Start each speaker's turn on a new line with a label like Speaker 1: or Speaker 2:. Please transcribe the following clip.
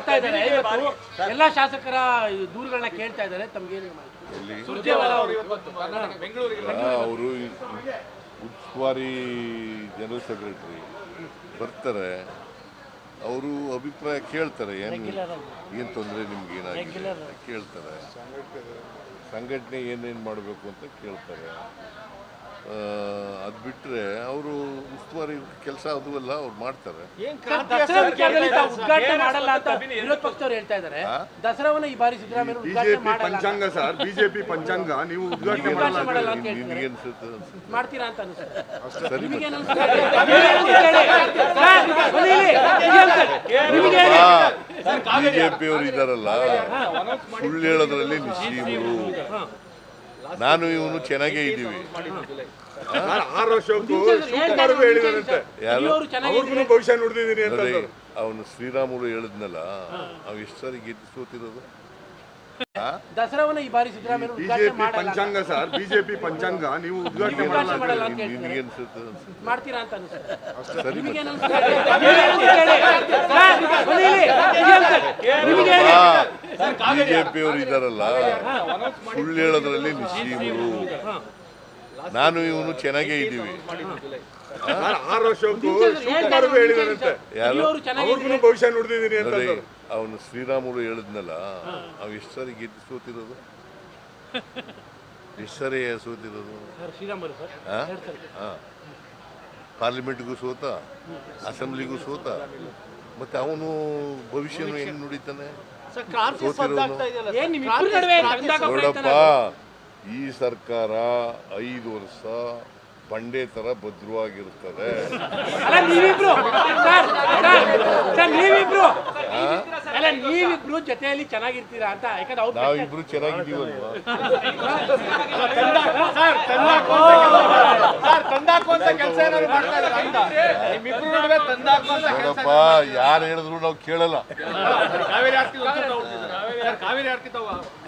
Speaker 1: ಬರ್ತಾ ಇದ್ದಾರೆ. ಇವತ್ತು ಎಲ್ಲಾ ಶಾಸಕರ ದೂರುಗಳನ್ನ ಕೇಳ್ತಾ ಇದ್ದಾರೆ. ತಮ್ಗೇನು
Speaker 2: ಅವರು ಉಸ್ತುವಾರಿ ಜನರಲ್ ಸೆಕ್ರೆಟರಿ ಬರ್ತಾರೆ, ಅವರು ಅಭಿಪ್ರಾಯ ಕೇಳ್ತಾರೆ. ಏನು ತೊಂದರೆ ನಿಮ್ಗೆ ಏನಾಗಿದೆ ಕೇಳ್ತಾರೆ, ಸಂಘಟನೆ ಏನೇನು ಮಾಡಬೇಕು ಅಂತ ಕೇಳ್ತಾರೆ. ಅದು ಬಿಟ್ಟರೆ ಅವರು ಉಸ್ತುವಾರಿ ಕೆಲಸ ಅದು ಎಲ್ಲ ಅವ್ರು ಮಾಡ್ತಾರೆ.
Speaker 1: ಉದ್ಘಾಟನೆ ಮಾಡಲ್ಲ ಅಂತ ವಿರೋಧ ಪಕ್ಷದವ್ರು ಹೇಳ್ತಾ ಇದ್ದಾರೆ. ದಸರಾವನ್ನ ಈ ಬಾರಿ ಸಿದ್ದರಾಮಯ್ಯ ಉದ್ಘಾಟನೆ
Speaker 3: ಪಂಚಾಂಗ ಸರ್, ಬಿಜೆಪಿ ಪಂಚಾಂಗ ನೀವು ಉದ್ಘಾಟನೆ
Speaker 1: ಮಾಡಲ್ಲ ಅಂತ
Speaker 2: ನಿಮ್ಗೆ ಅನ್ಸುತ್ತೆ
Speaker 1: ಮಾಡ್ತೀರಾ ಅಂತ ಅನ್ಸುತ್ತೆ.
Speaker 2: ಸರಿ. ಬಿಜೆಪಿ ಅವರು ಇದಾರಲ್ಲ, ಸುಳ್ಳು ಹೇಳೋದ್ರಲ್ಲಿ ನಿಶ್ಚೀಮರು. ನಾನು ಇವನು ಚೆನ್ನಾಗೇ ಇದ್ದೀವಿ.
Speaker 3: 6 ವರ್ಷಕ್ಕೂ ಶಿವಕುಮಾರ್ ಹೇಳಿದಾರಂತೆ, ಅವ್ರಿಗೂ ಭವಿಷ್ಯ ನುಡಿದಿದ್ದೀನಿ ಅಂತ.
Speaker 2: ಅವನು ಶ್ರೀರಾಮುಲು ಹೇಳಿದ್ನಲ್ಲ, ಅವ್ ಎಷ್ಟು ಸಾರಿ ಗೆದ್ದು ಸೋತಿರೋದು.
Speaker 1: ದಸರಾವನ್ನ ಈ ಬಾರಿ ಸಿದ್ದರಾಮಯ್ಯ
Speaker 3: ಬಿಜೆಪಿ ಪಂಚಾಂಗ ಸರ್, ಬಿಜೆಪಿ ಪಂಚಾಂಗ ನೀವು ಉದ್ಘಾಟನೆ ಮಾಡಲ್ಲ ಅಂತ
Speaker 2: ನಿಮ್ಗೆ ಅನ್ಸುತ್ತೆ
Speaker 1: ಮಾಡ್ತೀರಾ ಅಂತ ಅನ್ಸುತ್ತೆ.
Speaker 2: ಸರಿ. ಬಿಜೆಪಿ ಅವರು ಇದಾರಲ್ಲ, ಸುಳ್ಳು ಹೇಳೋದ್ರಲ್ಲಿ ನಿಶ್ಚೀಮರು. ನಾನು ಇವನು ಚೆನ್ನಾಗೇ ಇದ್ದೀವಿ.
Speaker 3: 6 ವರ್ಷಕ್ಕೂ ಶಿವಕುಮಾರ್ ಹೇಳಿದಾರಂತೆ, ಅವ್ರಿಗೂ ಭವಿಷ್ಯ ನುಡಿದಿದ್ದೀನಿ ಅಂತ.
Speaker 2: ಅವನು ಶ್ರೀರಾಮುಲು ಹೇಳಿದ್ನಲ್ಲ, ಅವ್ ಎಷ್ಟು ಸಾರಿ ಗೆದ್ದು ಸೋತಿರೋದು. ಎಷ್ಟು ಸಾರಿ ಸೋತಿರೋದು. ಪಾರ್ಲಿಮೆಂಟ್ಗೂ ಸೋತ, ಅಸೆಂಬ್ಲಿಗೂ ಸೋತ. ಮತ್ತೆ ಅವನು ಭವಿಷ್ಯನು ಹೆಂಗ್ ನುಡಿತಾನೆ. ನೋಡಪ್ಪ, ಈ ಸರ್ಕಾರ 5 ವರ್ಷ ಬಂಡೆ ತರ ಭದ್ರವಾಗಿರುತ್ತದೆ.
Speaker 1: ನೀವಿಬ್ರು ಜೊತೆಯಲ್ಲಿ ಚೆನ್ನಾಗಿರ್ತೀರಾ ಅಂತ.
Speaker 2: ನಾವಿಬ್ರು ಚೆನ್ನಾಗಿದ್ದೀವಲ್ವಾ. ನೋಡಪ್ಪ, ಯಾರು ಹೇಳಿದ್ರು ನಾವು ಕೇಳಲ್ಲ.